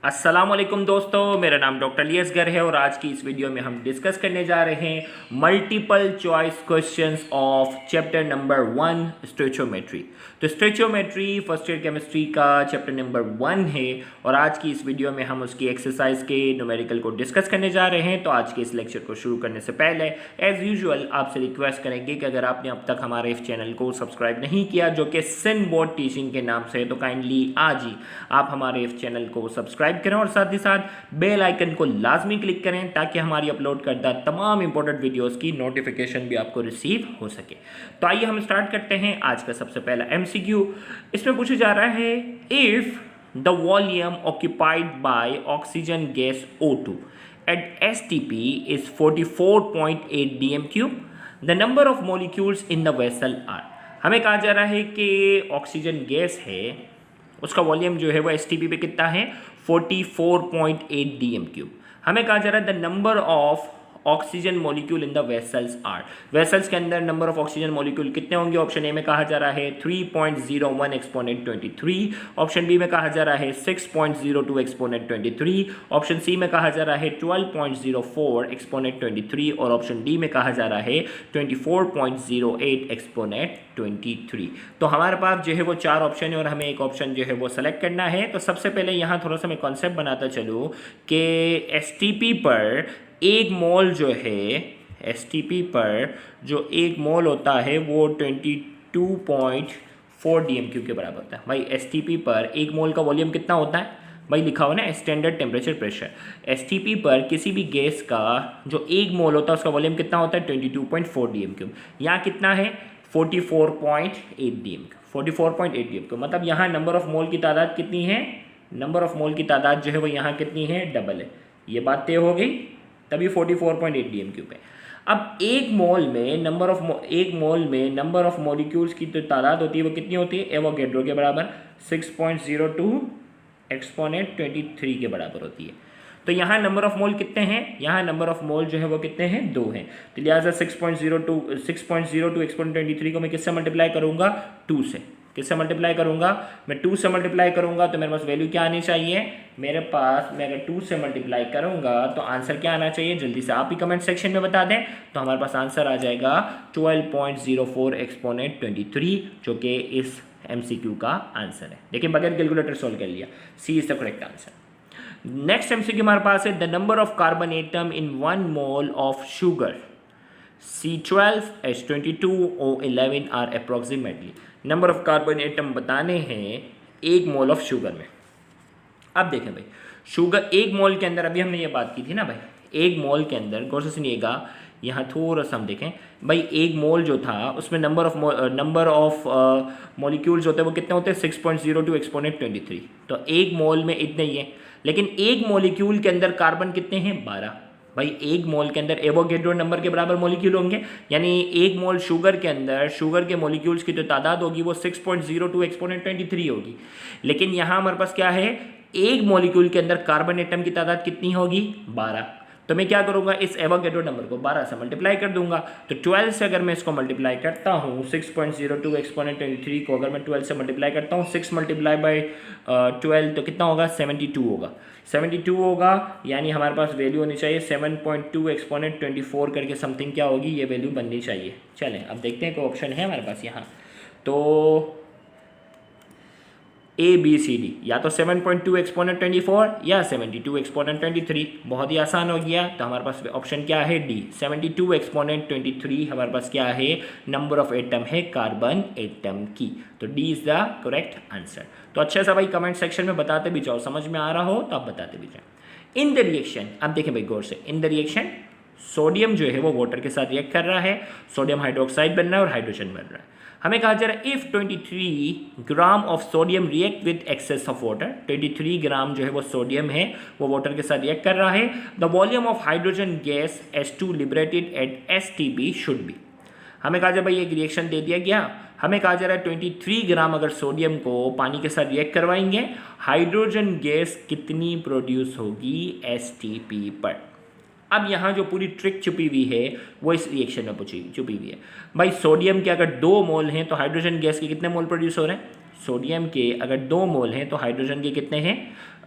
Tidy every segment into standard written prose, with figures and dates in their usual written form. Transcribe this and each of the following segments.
अस्सलाम वालेकुम दोस्तों, मेरा नाम डॉक्टर अली असगर है और आज की इस वीडियो में हम डिस्कस करने जा रहे हैं multiple choice questions of chapter number 1 stoichiometry. तो स्टोइचियोमेट्री फर्स्ट ईयर केमिस्ट्री का चैप्टर नंबर 1 है और आज की इस वीडियो में हम उसकी एक्सरसाइज के न्यूमेरिकल को डिस्कस करने जा रहे हैं। तो आज के इस लेक्चर को शुरू करने से पहले एज यूजुअल आपसे रिक्वेस्ट करेंगे कि अगर आपने अब तक हमारे इस चैनल को सब्सक्राइब नहीं किया जो कि सिन बोर्ड टीचिंग के नाम से है, तो काइंडली आज ही आप हमारे इस चैनल को सब्सक्राइब करें और साथ ही साथ बेल आइकन को लाजमी क्लिक करें ताकि हमारी अपलोड करदा तमाम इंपॉर्टेंट वीडियोस की नोटिफिकेशन भी आपको रिसीव हो सके। तो आइए हम स्टार्ट करते हैं आज का सबसे पहला एमसीक्यू। इसमें पूछा जा रहा है, if the volume occupied by oxygen gas O2 at STP is 44.8 dm cube, the number of molecules in the vessel are। हमें कहा जा रहा है कि ऑक्सीजन गैस है, उसका वॉल्यूम जो है वो STP पे कितना है 44.8 dm क्यूब। हमें कहा जा रहा है the number of oxygen molecule in the vessels are. Vessels के अंदर नंबर ऑफ ऑक्सीजन मॉलिक्यूल कितने होंगे? ऑप्शन ए में कहा जा रहा है 3.01 एक्सपोनेंट 23, ऑप्शन बी में कहा जा रहा है 6.02 एक्सपोनेंट 23, ऑप्शन सी में कहा जा रहा है 12.04 एक्सपोनेंट 23 और ऑप्शन डी में कहा जा रहा है 24.08 एक्सपोनेंट 23। तो हमारे पास जो है वो चार ऑप्शन है और हमें एक ऑप्शन जो है वो सेलेक्ट करना है। तो सबसे पहले यहाँ थोड़ा सा मैं कॉन्सेप्ट बनाता चलूँ कि STP पर एक मोल जो है, STP पर जो एक मोल होता है वो 22.4 dm³ के बराबर होता है। भाई STP पर एक मोल का वॉल्यूम कितना होता है? भाई लिखा हुआ ना स्टैंडर्ड टेम्परेचर प्रेशर। STP पर किसी भी गैस का जो एक मोल होता है उसका वॉल्यूम कितना होता है 22.4 dm³। यहाँ कितना है 44.8 dm³। 44.8 dm³। मतलब यहाँ नंबर ऑफ मोल की तादाद कितनी है? नंबर ऑफ मोल की तादाद जो है वो यहाँ कितनी है? डबल है। ये बात तय हो गई, तभी 44.8 dm³ है। अब एक मोल में नंबर ऑफ मॉलिक्यूल्स की जो तादाद होती है वो कितनी होती है? एवोगैड्रो के बराबर 6.02 एक्सपोनेंट 23 के बराबर होती है। तो यहाँ नंबर ऑफ मोल कितने हैं? यहाँ नंबर ऑफ मोल जो है वो कितने हैं? 2 हैं। तो लिहाजा 6.02 एक्सपोनेंट 23 को मैं किससे मल्टीप्लाई करूँगा? 2 से। किससे मल्टीप्लाई करूँगा? मैं 2 से मल्टीप्लाई करूँगा तो मेरे पास वैल्यू क्या आनी चाहिए? मैं अगर 2 से मल्टीप्लाई करूँगा तो आंसर क्या आना चाहिए? जल्दी से आप ही कमेंट सेक्शन में बता दें। तो हमारे पास आंसर आ जाएगा 12.04 एक्सपोनेंट 23, जो कि इस MCQ का आंसर है। देखिए बगैर कैलकुलेटर सोल्व कर लिया, C is the correct answer. Next MCQ हमारे पास है, the number of carbon atom in 1 mole of sugar C12, H22, O11 are approximately. Number of carbon atom बताने हैं एक मोल ऑफ शुगर में। अब देखें भाई, शुगर एक मोल के अंदर, अभी हमने ये बात की थी ना भाई, एक मोल के अंदर गौर से सुनिएगा, यहाँ थोड़ा सा हम देखें भाई, एक मोल जो था उसमें नंबर ऑफ मॉलिक्यूल्स होते हैं वो कितने होते हैं? 6.02 एक्सपोनेंट 23। तो एक मोल में इतने ही है, लेकिन एक मॉलिक्यूल के अंदर कार्बन कितने हैं? 12। भाई एक मोल के अंदर एवोगैड्रो नंबर के बराबर मॉलिक्यूल होंगे, यानी एक मोल शुगर के अंदर शुगर के मॉलिक्यूल्स की जो तादाद होगी वो 6.02 एक्सपोनेंट 23 होगी। लेकिन यहाँ हमारे पास क्या है? एक मॉलिक्यूल के अंदर कार्बन एटम की तादाद कितनी होगी? 12। तो मैं क्या करूँगा? इस एवोगैड्रो नंबर को 12 से मल्टीप्लाई कर दूंगा। तो 12 से अगर मैं इसको मल्टीप्लाई करता हूँ, 6.02 एक्सपोनेंट 23 को अगर मैं 12 से मल्टीप्लाई करता हूँ, 6 मल्टीप्लाई बाई 12 तो कितना होगा? 72 होगा। 72 होगा, यानी हमारे पास वैल्यू होनी चाहिए 7.2 एक्सपोनेंट 24 करके समथिंग क्या होगी? ये वैल्यू बननी चाहिए। चलें अब देखते हैं कोई ऑप्शन है हमारे पास यहाँ। तो ABCD, या तो 7.2 एक्सपोनेंट 24 या 72 एक्सपोनेंट 23। बहुत ही आसान हो गया। तो हमारे पास ऑप्शन क्या है? डी, 72 एक्सपोनेंट 23 हमारे पास क्या है? नंबर ऑफ एटम है कार्बन एटम की। तो D is the correct answer. तो अच्छा सा भाई कमेंट सेक्शन में बताते भी जाओ, समझ में आ रहा हो तो आप बताते भी जाओ। इन द रिएक्शन, अब देखें भाई गौर से, इन द रिएक्शन सोडियम जो है वो वाटर के साथ रिएक्ट कर रहा है, सोडियम हाइड्रोक्साइड बन रहा है और हाइड्रोजन बन रहा है। हमें कहा जा रहा है if 23 gram of sodium react with excess of water, 23 gram जो है वो सोडियम है वो वाटर के साथ रिएक्ट कर रहा है, the volume of hydrogen gas H2 liberated at STP should be. हमें कहा जा भाई एक रिएक्शन दे दिया गया, हमें कहा जा रहा है 23 ग्राम अगर सोडियम को पानी के साथ रिएक्ट करवाएंगे, हाइड्रोजन गैस कितनी प्रोड्यूस होगी STP पर। अब यहाँ जो पूरी ट्रिक छुपी हुई है वो इस रिएक्शन में छुपी हुई है। भाई सोडियम के अगर 2 मोल हैं तो हाइड्रोजन गैस के कितने मोल प्रोड्यूस हो रहे हैं? सोडियम के अगर 2 मोल हैं तो हाइड्रोजन के कितने हैं?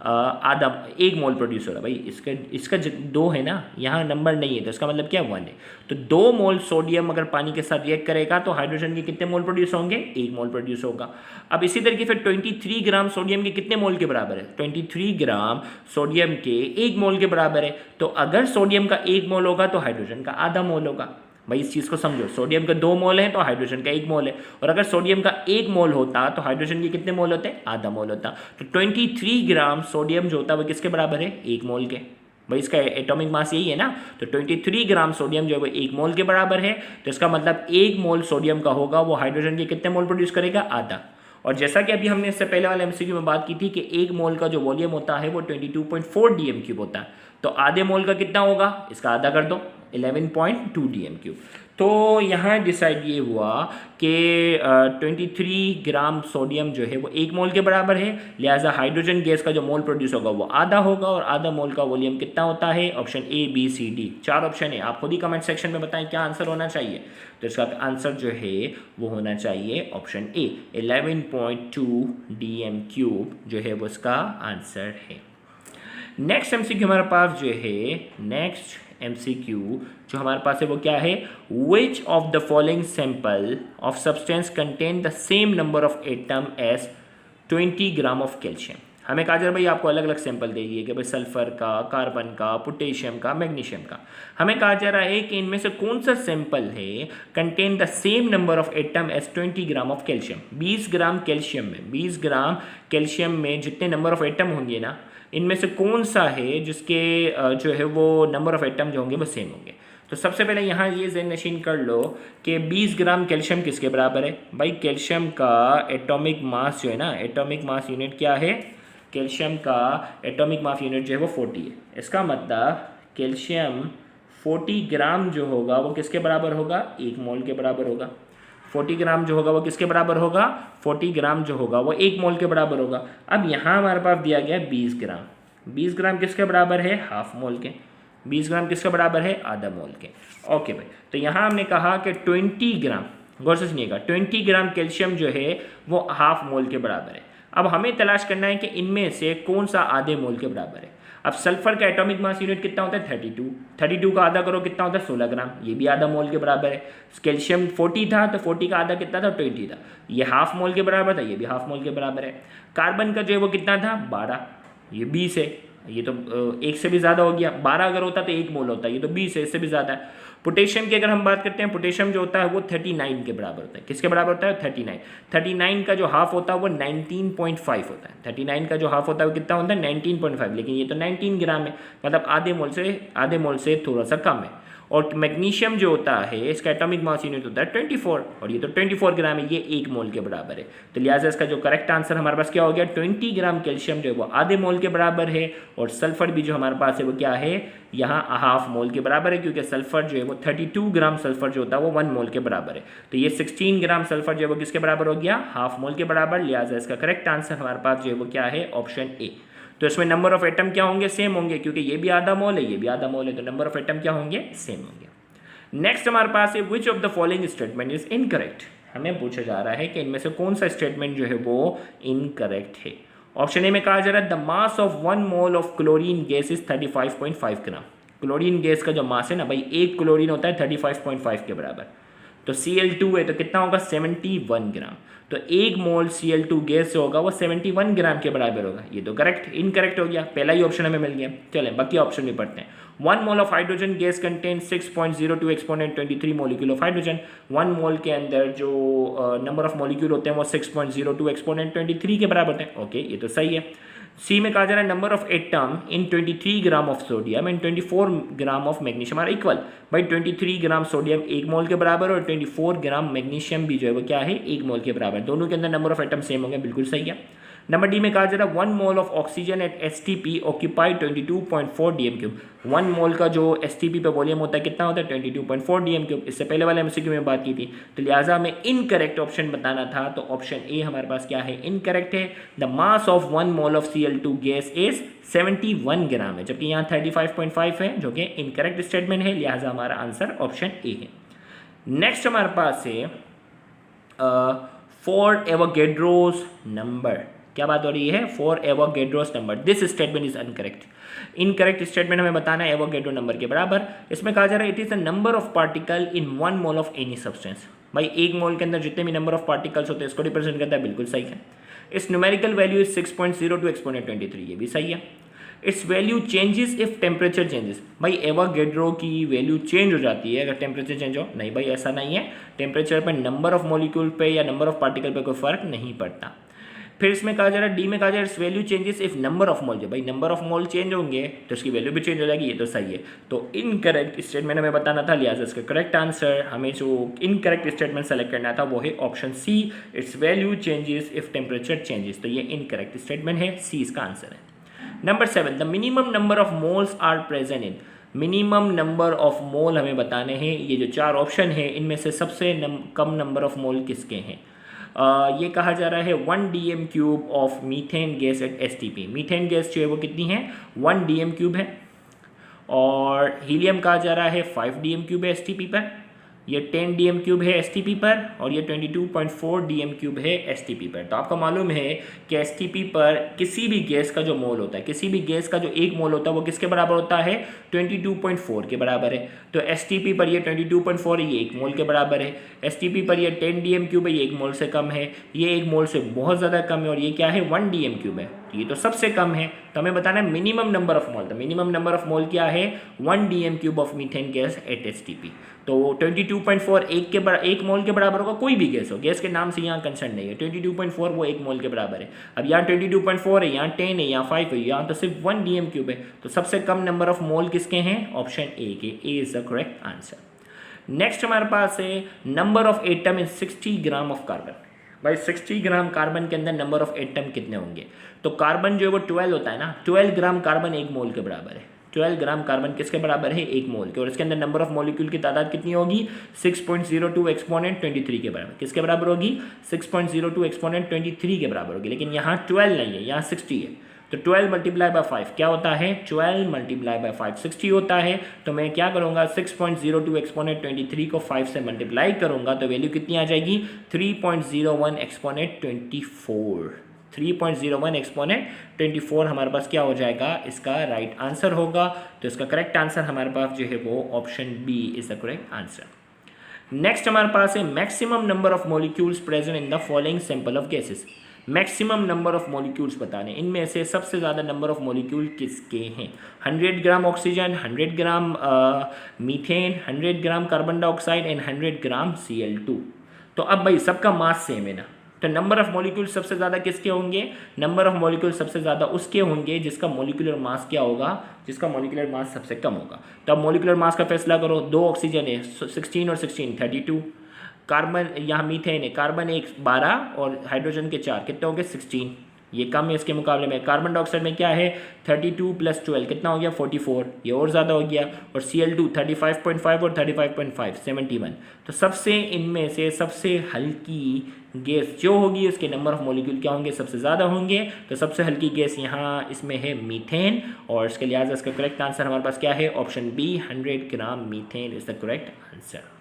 आधा 1 मोल प्रोड्यूस हो रहा है। भाई इसका 2 है ना, यहाँ नंबर नहीं है तो इसका मतलब क्या 1 है। तो 2 मोल सोडियम अगर पानी के साथ रिएक्ट करेगा तो हाइड्रोजन के कितने मोल प्रोड्यूस होंगे, 1 मोल प्रोड्यूस होगा। अब इसी तरीके फिर 23 ग्राम सोडियम के कितने मोल के बराबर है, 23 ग्राम सोडियम के 1 मोल के बराबर है। तो अगर सोडियम का 1 मोल होगा तो हाइड्रोजन का आधा मोल होगा। भाई इस चीज़ को समझो, सोडियम का 2 मोल है तो हाइड्रोजन का 1 मोल है, और अगर सोडियम का 1 मोल होता तो हाइड्रोजन के कितने मोल होते, आधा मोल होता। तो 23 ग्राम सोडियम जो होता है वो किसके बराबर है, 1 मोल के। भाई इसका एटॉमिक मास यही है ना, तो 23 ग्राम सोडियम जो है वो 1 मोल के बराबर है। तो इसका मतलब 1 मोल सोडियम का होगा वो हाइड्रोजन के कितने मोल प्रोड्यूस करेगा, आधा। और जैसा कि अभी हमने इससे पहले वाले एमसीक्यू में बात की थी कि 1 मोल का जो वॉल्यूम होता है वो 22.4 डीएम क्यूब होता है, तो आधे मोल का कितना होगा, इसका आधा कर दो, 11.2 डीएम क्यूब। तो यहाँ डिसाइड ये हुआ कि 23 ग्राम सोडियम जो है वो 1 मोल के बराबर है, लिहाजा हाइड्रोजन गैस का जो मोल प्रोड्यूस होगा वो आधा होगा, और आधा मोल का वॉल्यूम कितना होता है, option A B C D 4 option है। आप खुद ही कमेंट सेक्शन में बताएं क्या आंसर होना चाहिए। तो इसका आंसर जो है वो होना चाहिए ऑप्शन ए, 11.2 डीएम क्यूब जो है वो इसका आंसर है। नेक्स्ट एमसीक्यू हमारे पास जो है, नेक्स्ट एमसीक्यू जो हमारे पास है वो क्या है, which of the following sample of substance contain the same number of atom as 20 gram of calcium. हमें कहा जा रहा है भाई आपको अलग अलग सैंपल दे दिए कि भाई सल्फर का, कार्बन का, पोटेशियम का, मैग्नीशियम का। हमें कहा जा रहा है कि इनमें से कौन सा सैंपल है contain the same number of atom as 20 gram of calcium. 20 gram calcium में, 20 ग्राम कैल्शियम में जितने नंबर ऑफ एटम होंगे ना, इनमें से कौन सा है जिसके जो है वो नंबर ऑफ एटम जो होंगे वो सेम होंगे। तो सबसे पहले यहाँ ये ज़हन नशीन कर लो कि 20 ग्राम कैल्शियम किसके बराबर है। भाई कैल्शियम का एटॉमिक मास जो है ना, एटॉमिक मास यूनिट क्या है, कैल्शियम का एटॉमिक मास यूनिट जो है वो 40 है। इसका मतलब कैल्शियम 40 ग्राम जो होगा वो किसके बराबर होगा, 1 मोल के बराबर होगा। 40 ग्राम जो होगा वो किसके बराबर होगा, 40 ग्राम जो होगा वो 1 मोल के बराबर होगा। अब यहाँ हमारे पास दिया गया 20 ग्राम। 20 ग्राम किसके बराबर है, हाफ मोल के। 20 ग्राम किसके बराबर है, आधा मोल के। ओके भाई, तो यहाँ हमने कहा कि 20 ग्राम, गौर से सुनिएगा, 20 ग्राम कैल्शियम जो है वो हाफ मोल के बराबर है। अब हमें तलाश करना है कि इनमें से कौन सा आधे मोल के बराबर है। अब सल्फर का एटॉमिक मास यूनिट कितना होता है, 32। 32 का आधा करो कितना होता है, 16 ग्राम, ये भी आधा मोल के बराबर है। कैल्शियम 40 था तो 40 का आधा कितना था, 20 था, ये हाफ मोल के बराबर था, ये भी हाफ मोल के बराबर है। कार्बन का जो है वो कितना था, 12, ये 20 है, ये तो 1 से भी ज़्यादा हो गया। 12 अगर होता तो 1 मोल होता, ये तो 20 है, इससे भी ज़्यादा है। पोटेशियम की अगर हम बात करते हैं, पोटेशियम जो होता है वो 39 के बराबर होता है। किसके बराबर होता है, 39। 39 का जो हाफ होता है वो 19.5 होता है। 39 का जो हाफ होता है वो कितना होता है, 19.5, लेकिन ये तो 19 ग्राम है, मतलब आधे मोल से थोड़ा सा कम है। और मैग्नीशियम जो होता है इसका एटॉमिक मास यूनिट होता है 24, और ये तो 24 ग्राम है, ये 1 मोल के बराबर है। तो लिहाजा इसका जो करेक्ट आंसर हमारे पास क्या हो गया, 20 ग्राम कैल्शियम जो है वो आधे मोल के बराबर है, और सल्फर भी जो हमारे पास है वो क्या है, यहाँ हाफ मोल के बराबर है, क्योंकि सल्फर जो है वो 32 ग्राम सल्फर जो होता है वो 1 मोल के बराबर है। तो ये 16 ग्राम सल्फर जो है वो किसके बराबर हो गया, हाफ मोल के बराबर। लिहाजा इसका करेक्ट आंसर हमारे पास जो है वो क्या है, ऑप्शन ए। तो इसमें नंबर ऑफ एटम क्या होंगे, सेम होंगे, क्योंकि ये भी आधा मोल है, ये भी आधा मोल है, तो नंबर ऑफ एटम क्या होंगे, सेम होंगे। नेक्स्ट हमारे पास है, which of the following statement is incorrect. हमें पूछा जा रहा है कि इनमें से कौन सा स्टेटमेंट जो है वो इनकरेक्ट है। ऑप्शन ए में कहा जा रहा है the mass of 1 mole of chlorine gas is 35.5 gram. Chlorine gas का जो मास है ना भाई, 1 क्लोरीन होता है 35.5 के बराबर। तो Cl2 है तो कितना होगा, 71 ग्राम। तो 1 मोल Cl2 गैस जो होगा वो 71 ग्राम के बराबर होगा। ये तो करेक्ट, इनकरेक्ट हो गया, पहला ही ऑप्शन हमें मिल गया। चलें बाकी ऑप्शन भी पढ़ते हैं। 1 mole of hydrogen gas contain 6.02 exponent 23 molecule of hydrogen. 1 मोल के अंदर जो नंबर ऑफ मोलिक्यूल होते हैं वो 6.02 एक्सपोनेंट 23 के बराबर होते हैं। ओके, ये तो सही है। सी में कहा जा रहा है number of atom in 23 gram of sodium and 24 gram of magnesium are equal. भाई 23 ग्राम सोडियम 1 मोल के बराबर और 24 ग्राम मैग्नीशियम भी जो है वो क्या है, 1 मोल के बराबर। दोनों के अंदर नंबर ऑफ एटम सेम होंगे, बिल्कुल सही है। नंबर डी में कहा जा रहा है 1 mole of oxygen at STP occupy 22.4 dm cube. 1 mole का जो एसटीपी पे वॉल्यूम होता है कितना होता है, 22.4 डीएम क्यूब। इससे पहले वाले एमसीक्यू में बात की थी, तो लिहाजा हमें इनकरेक्ट ऑप्शन बताना था, तो ऑप्शन ए हमारे पास क्या है, इनकरेक्ट है। The mass of 1 mole of Cl2 gas is 71 ग्राम है, जबकि यहाँ 35.5 है, जो कि इनकरेक्ट स्टेटमेंट है। लिहाजा हमारा आंसर ऑप्शन ए है। नेक्स्ट हमारे पास है 4 एवोगैड्रोस नंबर। क्या बात हो रही है? For Avogadro's number this statement is uncorrect. Incorrect statement हमें बताना है एवोगैड्रो नंबर के बराबर। इसमें कहा जा रहा है it is the number of particle in 1 mole of any substance. भाई एक मोल के अंदर जितने भी नंबर ऑफ पार्टिकल्स होते हैं इसको रिप्रेजेंट करता है, बिल्कुल सही है। इस न्यूमेरिकल वैल्यू इज 6.02 एक्सपोनेंट 23, ये भी सही है। It's value changes if temperature changes. भाई एवोगैड्रो की वैल्यू चेंज हो जाती है अगर टेम्परेचर चेंज हो? नहीं भाई, ऐसा नहीं है। टेम्परेचर पर नंबर ऑफ मॉलिक्यूल पे या नंबर ऑफ पार्टिकल पे कोई फर्क नहीं पड़ता। फिर इसमें कहा जा रहा है डी में कहा जा रहा है it's value changes if number of मोल। जो भाई नंबर ऑफ मोल चेंज होंगे तो इसकी वैल्यू भी चेंज हो जाएगी, ये तो सही है। तो इनकरेक्ट स्टेटमेंट हमें बताना था, लिहाजा इसका करेक्ट आंसर हमें जो इनकरेक्ट स्टेटमेंट सेलेक्ट करना था वो है option C, it's value changes if temperature changes. तो ये इनकरेक्ट स्टेटमेंट है, सी इसका आंसर है। Number 7, the minimum number of moles are present in. Minimum number of mole हमें बताने हैं। ये जो 4 ऑप्शन है इनमें से सबसे कम नंबर ऑफ मोल किसके हैं? ये कहा जा रहा है 1 dm³ of methane gas at STP। Methane gas जो है वो कितनी है? 1 dm³ है। और हीलियम कहा जा रहा है 5 dm³ है STP पर। ये 10 dm³ है STP पर और ये 22.4 dm³ है STP पर। तो आपको मालूम है कि STP पर किसी भी गैस का जो मोल होता है, किसी भी गैस का जो एक मोल होता है वो किसके बराबर होता है? 22.4 के बराबर है। तो STP पर ये 22.4 है, ये 1 मोल के बराबर है। STP पर ये 10 dm³ है, ये 1 मोल से कम है। ये 1 मोल से बहुत ज़्यादा कम है और ये क्या है? 1 dm³ है। तो ये तो सबसे कम है। तो हमें बताना है मिनिमम नंबर ऑफ मोल। तो मिनिमम नंबर ऑफ मोल क्या है? 1 dm³ of methane gas at STP। तो 22.4 एक मोल के बराबर होगा, कोई भी गैस हो, गैस के नाम से यहाँ कंसर्न नहीं है। 22.4 वो 1 मोल के बराबर है। अब यहाँ 22.4 है, यहाँ 10 है, यहाँ 5 है, यहाँ तो सिर्फ 1 dm³ है। तो सबसे कम नंबर ऑफ मोल किसके हैं? ऑप्शन ए के। A is the correct answer. Next हमारे पास है number of atom in 60 gram of carbon. भाई 60 ग्राम कार्बन के अंदर नंबर ऑफ एटम कितने होंगे? तो कार्बन जो है वो 12 होता है ना, 12 ग्राम कार्बन 1 मोल के बराबर है। 12 ग्राम कार्बन किसके बराबर है? 1 मोल के। और इसके अंदर नंबर ऑफ मॉलिक्यूल की तादाद कितनी होगी? 6.02 एक्सपोनेंट 23 के बराबर। किसके बराबर होगी? 6.02 एक्सपोनेंट 23 के बराबर होगी। लेकिन यहाँ 12 नहीं है, यहाँ 60 है। तो 12 मल्टीप्लाई बाय 5 क्या होता है? 12 मल्टीप्लाई बाय 5 60 होता है। तो मैं क्या करूँगा? 6.02 एक्सपोनेंट 23 को 5 से मल्टीप्लाई करूँगा तो वैल्यू कितनी आ जाएगी? 3.01 एक्सपोनेंट 24। 3.01 एक्सपोनेंट 24 हमारे पास क्या हो जाएगा? इसका राइट आंसर होगा। तो इसका करेक्ट आंसर हमारे पास जो है वो option B is the correct answer. Next हमारे पास है maximum number of molecules present in the following sample of gases. Maximum number of molecules बताने, इनमें से सबसे ज़्यादा नंबर ऑफ मॉलिक्यूल किसके हैं? 100 gram oxygen, 100 gram methane, 100 gram carbon dioxide and 100 gram Cl2। तो अब भाई सबका मास सेम है ना, तो नंबर ऑफ मॉलिक्यूल सबसे ज़्यादा किसके होंगे? नंबर ऑफ मॉलिक्यूल सबसे ज़्यादा उसके होंगे जिसका मॉलिक्यूलर मास क्या होगा? जिसका मॉलिक्यूलर मास सबसे कम होगा। तो अब मॉलिक्यूलर मास का फैसला करो। 2 ऑक्सीजन है 16 और 16 32। कार्बन यहाँ मीथेन है, कार्बन 1 12 और हाइड्रोजन के 4 कितने होंगे? 16। ये कम है इसके मुकाबले में। कार्बन डाइऑक्साइड में क्या है? 32 + 12 कितना हो गया? 44। ये और ज़्यादा हो गया। और Cl2 35.5 और 35.5 71। तो सबसे इनमें से सबसे हल्की गैस जो होगी उसके नंबर ऑफ मॉलिक्यूल क्या होंगे? सबसे ज़्यादा होंगे। तो सबसे हल्की गैस यहाँ इसमें है मीथेन और इसके लिहाजा इसका करेक्ट आंसर हमारे पास क्या है? Option B 100 gram methane is the correct answer.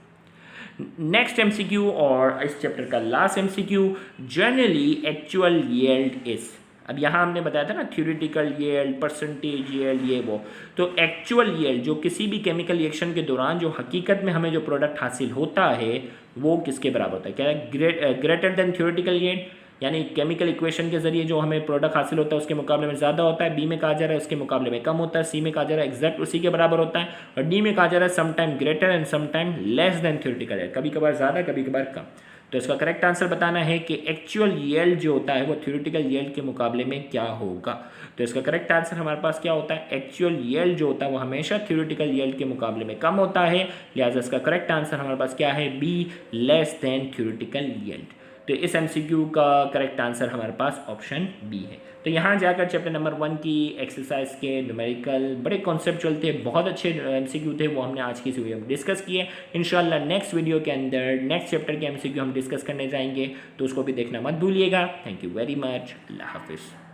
Next MCQ और इस चैप्टर का last MCQ, generally actual yield is. अब यहाँ हमने बताया था ना थ्योरेटिकल यील्ड, परसेंटेज यील्ड, ये वो। तो एक्चुअल यील्ड जो किसी भी केमिकल रिएक्शन के दौरान जो हकीकत में हमें जो प्रोडक्ट हासिल होता है वो किसके बराबर होता है? क्या है? ग्रेटर देन थ्योरेटिकल यील्ड, यानी केमिकल इक्वेशन के जरिए जो हमें प्रोडक्ट हासिल होता है उसके मुकाबले में ज़्यादा होता है। बी में कहा जा रहा है उसके मुकाबले में कम होता है। सी में कहा जा रहा है एग्जैक्ट उसी के बराबर होता है। और डी में कहा जा रहा है some time greater and some time less than theoretical है, कभी कभार ज़्यादा कभी कभार कम। तो इसका करेक्ट आंसर बताना है कि एक्चुअल यील्ड जो होता है वो थ्योरेटिकल यील्ड के मुकाबले में क्या होगा। तो इसका करेक्ट आंसर हमारे पास क्या होता है? एक्चुअल यील्ड जो होता है वो हमेशा थ्योरेटिकल यील्ड के मुकाबले में कम होता है। लिहाजा इसका करेक्ट आंसर हमारे पास क्या है? Be less than theoretical yield. तो इस MCQ का करेक्ट आंसर हमारे पास ऑप्शन बी है। तो यहाँ जाकर चैप्टर नंबर 1 की एक्सरसाइज के न्यूमेरिकल बड़े कॉन्सेप्चुअल थे, बहुत अच्छे MCQ थे, वो हमने आज की इस वीडियो में डिस्कस किए। इंशाल्लाह नेक्स्ट वीडियो के अंदर नेक्स्ट चैप्टर के MCQ हम डिस्कस करने जाएंगे, तो उसको भी देखना मत भूलिएगा। Thank you very much. अल्लाह हाफिज़।